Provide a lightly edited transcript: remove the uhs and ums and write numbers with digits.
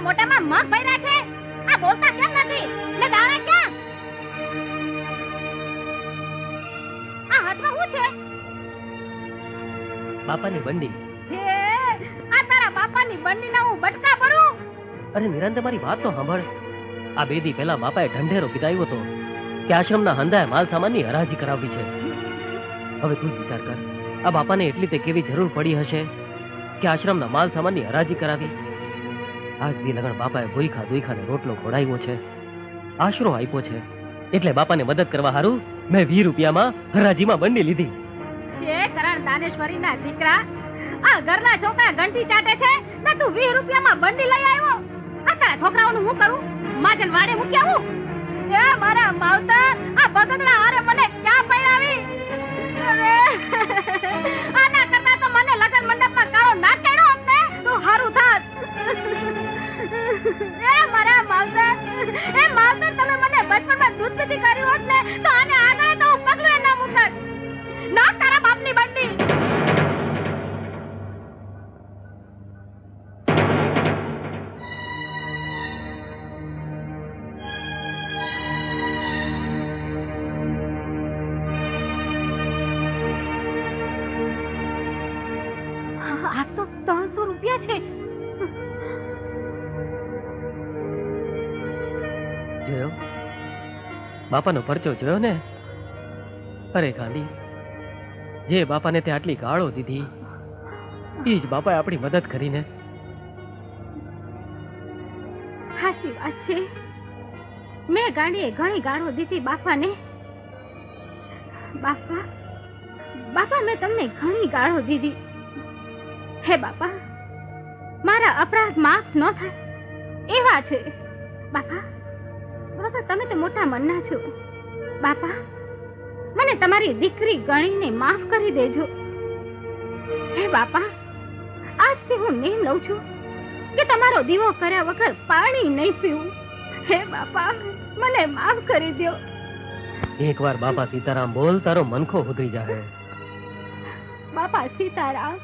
મોટામાં મગ ભર્યા છે. આ બોલતા કેમ નથી? ને દાણા ક્યાં? આ હાથમાં શું છે? બાપાની બંડી. હે, આ તારા બાપાની બંડીના હું બટકા ભરું? અરે નિરંતર મારી વાત તો સાંભળ. આ 2 દી પહેલા બાપાએ ઢંઢેરો પીધાવ્યો હતો કે આશ્રમના હંધાએ માલ સામાનની હરાજી કરાવવી છે. હવે તું જ વિચાર કર, આ બાપાને એટલી તે કેવી જરૂર પડી હશે કે આશ્રમના માલ સામાનની હરાજી કરાવી. આજ દી લગણ બાપાએ ભૂખા દુખાને રોટલો ખોડાવ્યો છે, આશરો આપ્યો છે. એટલે બાપાને મદદ કરવા હારું મેં 20 રૂપિયામાં હરાજીમાં બંડી લીધી. એ કરણ દાનેશ્વરીના દીકરા, આ ઘરના છોકરા ઘંટી ચાટે છે ને તું 20 રૂપિયામાં બંડી લઈ આવ્યો. આ તારા છોકરાઓનું હું કરું? માજન વાડે મૂક્યા હું? એ મારા માવતર, આ બગડના હારે મને ક્યાં પૈણાવી? અરે આના કરતા તો મને લગન મંડપમાં કાળો ના કેડો અમને તો હારું થાત. એ મારા માવતર, એ માવતર, તમે મને બચપણમાં દૂધ પીતી કર્યું હોત ને તો આને આગળ તો હું પગલું ના મૂકત. ના તારા બાપની બંડી. આ તો 300 રૂપિયા છે. જોયો બાપાનો પરચો જોયો ને? અરે ગાંડી, જે બાપાને તે આટલી ગાળો દીધી એ જ બાપાએ આપણી મદદ કરીને. સાચી વાત છે, મેં ગાંડીએ ઘણી ગાળો દીધી બાપાને. બાપા મેં તમને ઘણી ગાળો દીધી. હે બાપા, મારા અપરાધ માફ ન થાય એવા છે. બાપા તમે તો મોટા મનના છો. બાપા, મને તમારી દીકરી ગણીને માફ કરી દેજો. હે બાપા, આજથી હું નેમ લઉં છું કે તમારો દીવો કર્યા વગર પાણી નહીં પીવું. હે બાપા, મને માફ કરી દો. એકવાર બાપા સીતારામ બોલ, તારો મનખો ઉતરી જાહે. બાપા સીતારામ.